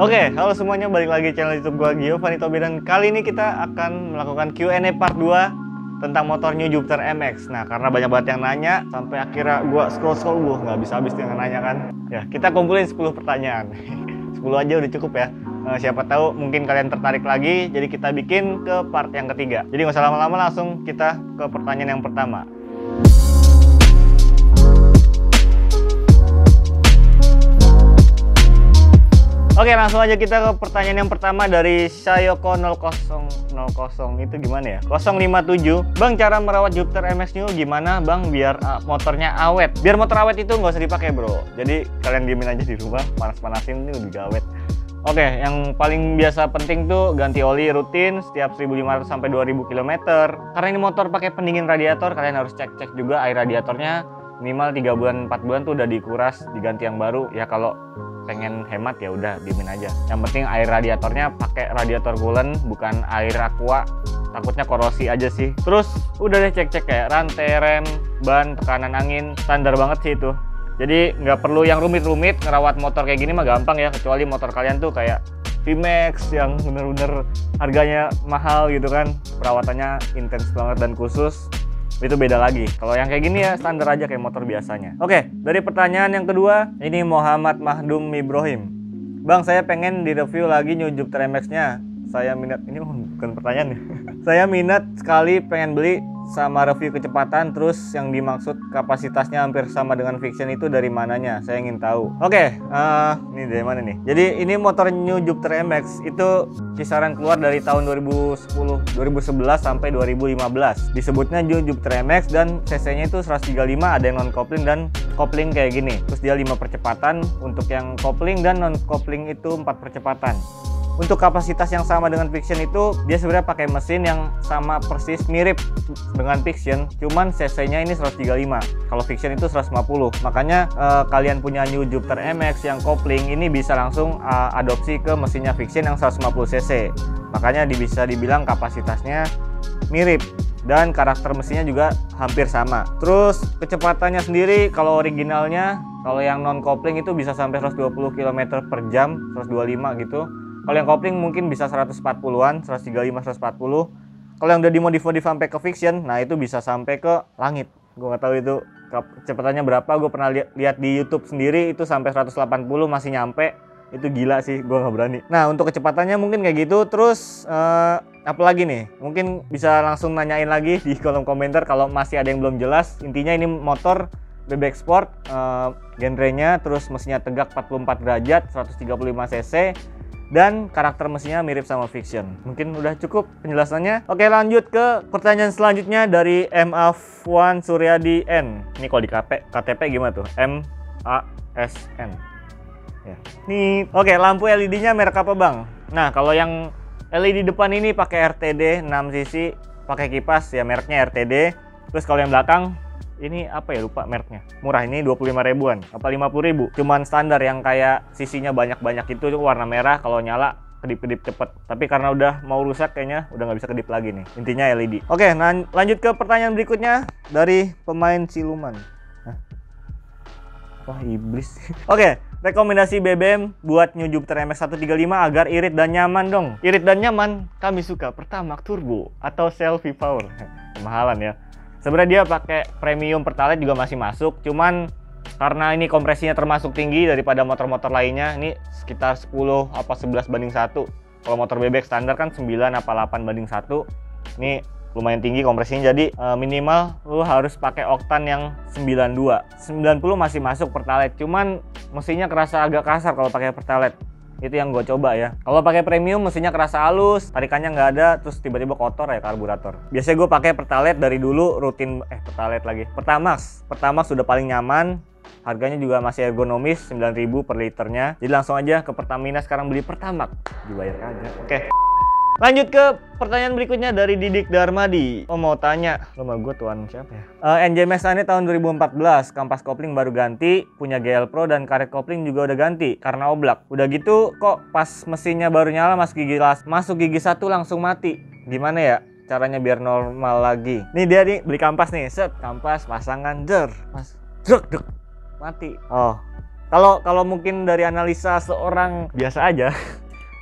Oke, halo semuanya, balik lagi channel YouTube gua Giovanni Tobi, dan kali ini kita akan melakukan Q&A part 2 tentang motor New Jupiter MX. Nah, karena banyak banget yang nanya, sampai akhirnya gua scroll nggak bisa habis yang nanya kan. Ya, kita kumpulin 10 pertanyaan. 10 aja udah cukup ya. Siapa tahu mungkin kalian tertarik lagi, jadi kita bikin ke part yang ketiga. Jadi nggak usah lama-lama, langsung kita ke pertanyaan yang pertama. Oke, langsung aja kita ke pertanyaan yang pertama dari Sayoko 0000. Itu gimana ya? 057. Bang, cara merawat Jupiter MX New gimana bang biar motornya awet? Biar motor awet itu nggak usah dipakai bro. Jadi kalian diemin aja di rumah, panas-panasin itu juga awet. Oke, yang paling biasa penting tuh ganti oli rutin setiap 1500 sampai 2000 km. Karena ini motor pakai pendingin radiator, kalian harus cek juga air radiatornya minimal 3 bulan 4 bulan tuh udah dikuras, diganti yang baru. Ya kalau pengen hemat ya udah diemin aja. Yang penting air radiatornya pakai radiator coolant, bukan air aqua. Takutnya korosi aja sih. Terus udah deh cek-cek kayak rantai rem, ban, tekanan angin, standar banget sih itu. Jadi nggak perlu yang rumit-rumit. Ngerawat motor kayak gini mah gampang ya, kecuali motor kalian tuh kayak VMAX yang bener-bener harganya mahal gitu kan, perawatannya intens banget dan khusus. Itu beda lagi. Kalau yang kayak gini ya standar aja kayak motor biasanya. Oke, dari pertanyaan yang kedua, ini Muhammad Mahdum Ibrahim. Bang, saya pengen direview lagi New Jupiter MX-nya. Saya minat, ini bukan pertanyaan nih. Saya minat sekali pengen beli, sama review kecepatan, terus yang dimaksud kapasitasnya hampir sama dengan Fiction itu dari mananya? Saya ingin tahu. Oke, ini dari mana nih? Jadi ini motor New Jupiter MX itu kisaran keluar dari tahun 2011 sampai 2015. Disebutnya New Jupiter MX dan cc-nya itu 135, ada yang non coupling dan kopling kayak gini. Terus dia 5 percepatan untuk yang kopling, dan non coupling itu 4 percepatan. Untuk kapasitas yang sama dengan Fiction itu, dia sebenarnya pakai mesin yang sama persis mirip dengan Fiction, cuman cc-nya ini 135. Kalau Fiction itu 150. Makanya kalian punya New Jupiter MX yang kopling ini bisa langsung adopsi ke mesinnya Fiction yang 150 cc. Makanya bisa dibilang kapasitasnya mirip dan karakter mesinnya juga hampir sama. Terus kecepatannya sendiri, kalau originalnya, kalau yang non kopling itu bisa sampai 120 km per jam, 125 gitu. Kalau yang kopling mungkin bisa 140-an, 135, 140. Kalau yang udah dimodif sampai ke Fiction, nah itu bisa sampai ke langit. Gue nggak tahu itu kecepatannya berapa. Gue pernah lihat di YouTube sendiri itu sampai 180 masih nyampe. Itu gila sih, gue nggak berani. Nah, untuk kecepatannya mungkin kayak gitu. Terus apalagi nih? Mungkin bisa langsung nanyain lagi di kolom komentar kalau masih ada yang belum jelas. Intinya ini motor bebek sport, genrenya, terus mesinnya tegak 44 derajat, 135 cc. Dan karakter mesinnya mirip sama Fiction. Mungkin udah cukup penjelasannya. Oke, lanjut ke pertanyaan selanjutnya dari MAF1 Suryadi N. Ini kalau di KTP gimana tuh? MASN. Ya. Nih, oke, lampu LED-nya merek apa bang? Nah, kalau yang LED depan ini pakai RTD 6 cc, pakai kipas ya mereknya RTD. Terus kalau yang belakang ini apa ya, lupa mereknya. Murah, ini 25 ribuan apa 50 ribu. Cuman standar yang kayak sisinya banyak-banyak itu warna merah, kalau nyala kedip-kedip cepet. Tapi karena udah mau rusak kayaknya udah nggak bisa kedip lagi nih. Intinya LED. Oke, lanjut ke pertanyaan berikutnya dari pemain siluman. Wah, iblis. Oke, rekomendasi BBM buat New Jupiter MX 135 agar irit dan nyaman dong. Irit dan nyaman kami suka Pertamax Turbo atau Selfie Power. Kemahalan ya. Sebenarnya dia pakai premium Pertalite juga masih masuk, cuman karena ini kompresinya termasuk tinggi daripada motor-motor lainnya, ini sekitar 10 apa 11 banding 1. Kalau motor bebek standar kan 9 apa 8 banding 1. Ini lumayan tinggi kompresinya, jadi minimal lu harus pakai oktan yang 92. 90 masih masuk Pertalite, cuman mesinnya kerasa agak kasar kalau pakai Pertalite. Itu yang gue coba ya. Kalau pakai premium mesinnya kerasa halus, tarikannya nggak ada, terus tiba-tiba kotor ya karburator. Biasanya gue pakai Pertalite dari dulu rutin, Pertalite lagi. Pertamax sudah paling nyaman, harganya juga masih ergonomis, 9.000 per liternya. Jadi langsung aja ke Pertamina sekarang beli Pertamax, dibayar kagak. Oke. Lanjut ke pertanyaan berikutnya dari Didik Darmadi. Oh, mau tanya, nama gue tuan siapa ya? NJMX ini tahun 2014, kampas kopling baru ganti, punya GL Pro dan karet kopling juga udah ganti karena oblak. Udah gitu kok pas mesinnya baru nyala masuk gigi 1 langsung mati. Gimana ya caranya biar normal lagi? Nih dia nih beli kampas nih, set kampas pasangan mati. Oh, Kalau mungkin dari analisa seorang biasa aja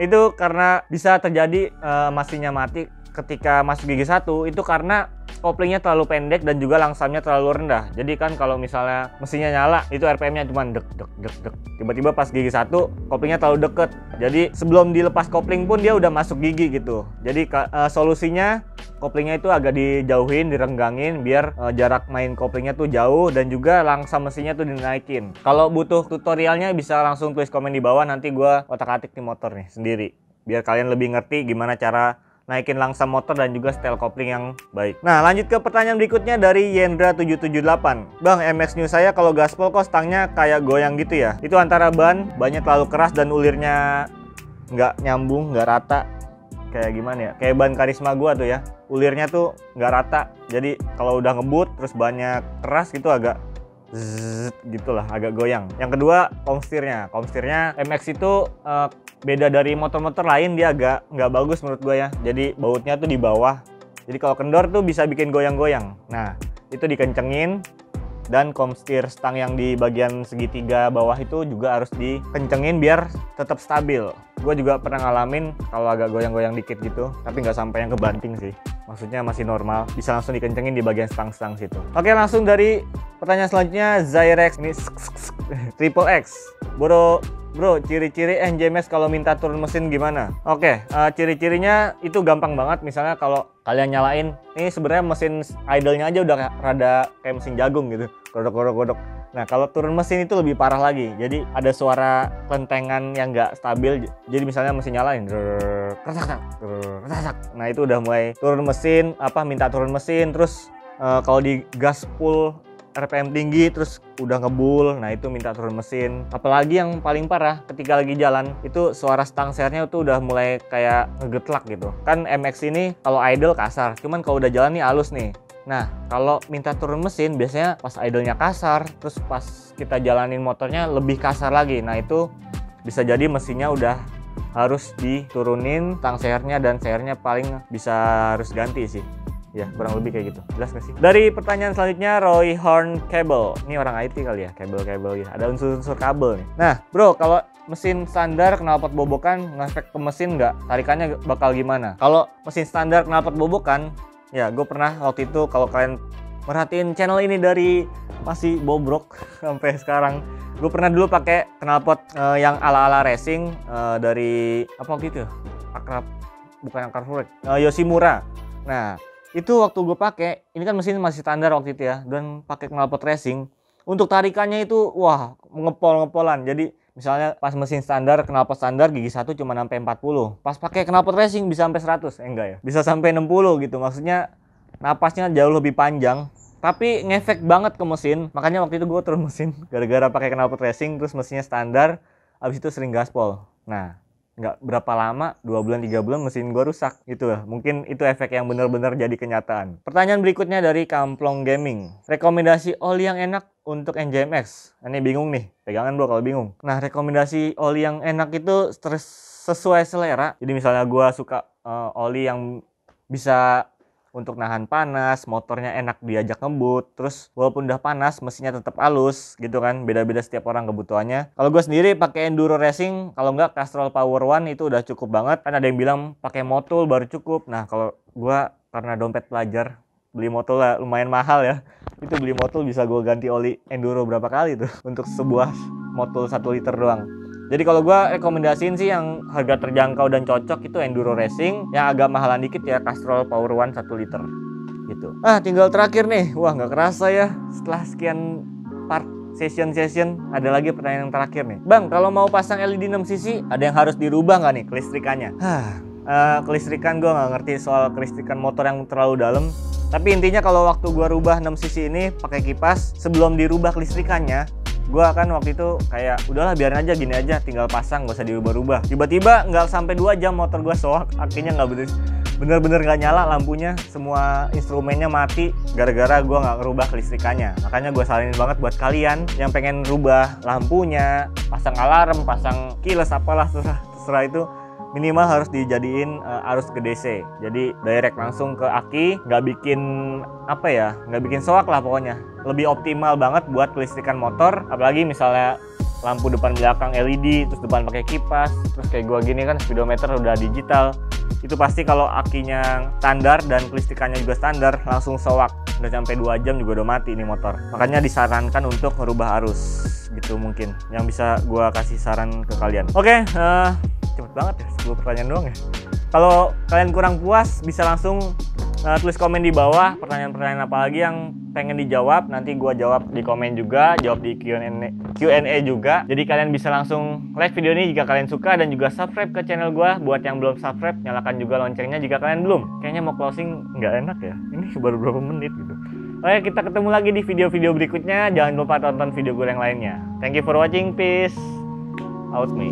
itu karena bisa terjadi mesinnya mati ketika masuk gigi 1 itu karena koplingnya terlalu pendek dan juga langsamnya terlalu rendah. Jadi kan kalau misalnya mesinnya nyala itu RPM-nya cuma dek dek dek dek. Tiba-tiba pas gigi 1 koplingnya terlalu deket. Jadi sebelum dilepas kopling pun dia udah masuk gigi gitu. Jadi solusinya koplingnya itu agak dijauhin, direnggangin biar jarak main koplingnya tuh jauh dan juga langsam mesinnya tuh dinaikin. Kalau butuh tutorialnya bisa langsung tulis komen di bawah, nanti gua otak-atik di motor nih sendiri. Biar kalian lebih ngerti gimana cara naikin langsam motor dan juga setel kopling yang baik. Nah, lanjut ke pertanyaan berikutnya dari Yendra778. Bang, MX New saya kalau gaspol kok stangnya kayak goyang gitu ya? Itu antara bannya terlalu keras dan ulirnya nggak nyambung, nggak rata. Kayak gimana ya? Kayak ban Karisma gua tuh ya. Ulirnya tuh nggak rata. Jadi kalau udah ngebut terus bannya keras gitu agak zzz, gitulah, agak goyang. Yang kedua, komstirnya. Komstirnya MX itu beda dari motor-motor lain, dia agak nggak bagus menurut gue ya. Jadi bautnya tuh di bawah. Jadi kalau kendor tuh bisa bikin goyang-goyang. Nah, itu dikencengin. Dan komstir stang yang di bagian segitiga bawah itu juga harus dikencengin biar tetap stabil. Gue juga pernah ngalamin kalau agak goyang-goyang dikit gitu, tapi nggak sampai yang kebanting sih. Maksudnya masih normal, bisa langsung dikencengin di bagian stang-stang situ. Oke, langsung dari pertanyaan selanjutnya, Zyrex ini Triple X. Bro, ciri-ciri NJMX kalau minta turun mesin gimana? Oke, ciri-cirinya itu gampang banget. Misalnya kalau kalian nyalain, ini sebenarnya mesin idle-nya aja udah rada kayak mesin jagung gitu, godok-godok. Nah, kalau turun mesin itu lebih parah lagi. Jadi ada suara klentengan yang nggak stabil. Jadi misalnya mesin nyalain, nah itu udah mulai turun mesin, minta turun mesin. Terus kalau di gas full RPM tinggi terus udah ngebul, nah itu minta turun mesin. Apalagi yang paling parah ketika lagi jalan itu suara stang sernya itu udah mulai kayak ngegetlak gitu. Kan MX ini kalau idle kasar, cuman kalau udah jalan nih halus nih. Nah, kalau minta turun mesin biasanya pas idle-nya kasar, terus pas kita jalanin motornya lebih kasar lagi. Nah, itu bisa jadi mesinnya udah harus diturunin stang sernya dan sernya paling bisa harus ganti sih. Ya, kurang lebih kayak gitu. Jelas gak sih? Dari pertanyaan selanjutnya, Roy Horn Cable. Ini orang IT kali ya, kabel-kabel ya. Ada unsur-unsur kabel nih. Nah, bro, kalau mesin standar knalpot bobokan ngefek ke mesin nggak? Tarikannya bakal gimana? Kalau mesin standar knalpot bobokan, ya gue pernah waktu itu, kalau kalian merhatiin channel ini dari masih bobrok sampai sekarang, gue pernah dulu pakai knalpot yang ala-ala racing dari apa gitu ya? Bukan Akrab, Yoshimura. Nah, itu waktu gue pakai, ini kan mesin masih standar waktu itu ya, dan pakai knalpot racing. Untuk tarikannya itu wah, ngepol-ngepolan. Jadi misalnya pas mesin standar, knalpot standar gigi 1 cuma sampai 40. Pas pakai knalpot racing bisa sampai 100. Enggak ya. Bisa sampai 60 gitu. Maksudnya napasnya jauh lebih panjang. Tapi ngefek banget ke mesin. Makanya waktu itu gue turun mesin gara-gara pakai knalpot racing, terus mesinnya standar, habis itu sering gaspol. Nah, nggak berapa lama, 2 bulan 3 bulan mesin gue rusak gitu lah. Mungkin itu efek yang benar-benar jadi kenyataan. Pertanyaan berikutnya dari Kamplong Gaming. Rekomendasi oli yang enak untuk NJMX. Ini bingung nih, pegangan bro kalau bingung. Nah, rekomendasi oli yang enak itu sesuai selera. Jadi misalnya gue suka oli yang bisa untuk nahan panas, motornya enak diajak ngebut, terus walaupun udah panas mesinnya tetap halus gitu kan. Beda-beda setiap orang kebutuhannya. Kalau gue sendiri pakai Enduro Racing, kalau enggak Castrol Power One itu udah cukup banget. Kan ada yang bilang pakai Motul baru cukup. Nah, kalau gue karena dompet pelajar, beli Motul lah lumayan mahal ya. Itu beli Motul bisa gue ganti oli Enduro berapa kali tuh untuk sebuah Motul 1 liter doang. Jadi kalau gue rekomendasiin sih yang harga terjangkau dan cocok itu Enduro Racing. Yang agak mahalan dikit ya Castrol Power One 1 liter gitu. Tinggal terakhir nih. Wah, nggak kerasa ya setelah sekian part session ada lagi pertanyaan yang terakhir nih. Bang, kalau mau pasang LED 6 cc ada yang harus dirubah nggak nih kelistrikannya? Kelistrikan gue nggak ngerti soal kelistrikan motor yang terlalu dalam. Tapi intinya kalau waktu gue rubah 6 cc ini pakai kipas, sebelum dirubah kelistrikannya, gue kan waktu itu kayak udahlah biarin aja gini aja, tinggal pasang gak usah dirubah-rubah. Tiba-tiba nggak sampai 2 jam motor gue soak, akhirnya nggak bener-bener nggak nyala lampunya, semua instrumennya mati gara-gara gue nggak ngerubah kelistrikannya. Makanya gue saranin banget buat kalian yang pengen rubah lampunya, pasang alarm, pasang keyless, apalah terserah itu, minimal harus dijadiin arus ke DC. Jadi direct langsung ke aki, nggak bikin soak lah pokoknya. Lebih optimal banget buat kelistrikan motor. Apalagi misalnya lampu depan belakang LED, terus depan pakai kipas, terus kayak gua gini kan speedometer udah digital, itu pasti kalau akinya standar dan kelistrikannya juga standar langsung sowak, udah sampai 2 jam juga udah mati ini motor. Makanya disarankan untuk merubah arus gitu, mungkin yang bisa gua kasih saran ke kalian. Oke, cepet banget ya, 10 pertanyaan doang ya. Kalau kalian kurang puas bisa langsung tulis komen di bawah pertanyaan-pertanyaan apa lagi yang pengen dijawab, nanti gua jawab di komen juga, jawab di Q&A juga. Jadi kalian bisa langsung like video ini jika kalian suka, dan juga subscribe ke channel gua. Buat yang belum subscribe, nyalakan juga loncengnya jika kalian belum. Kayaknya mau closing nggak enak ya, ini baru berapa menit gitu. Oke, kita ketemu lagi di video-video berikutnya. Jangan lupa tonton video gue yang lainnya. Thank you for watching, peace out me.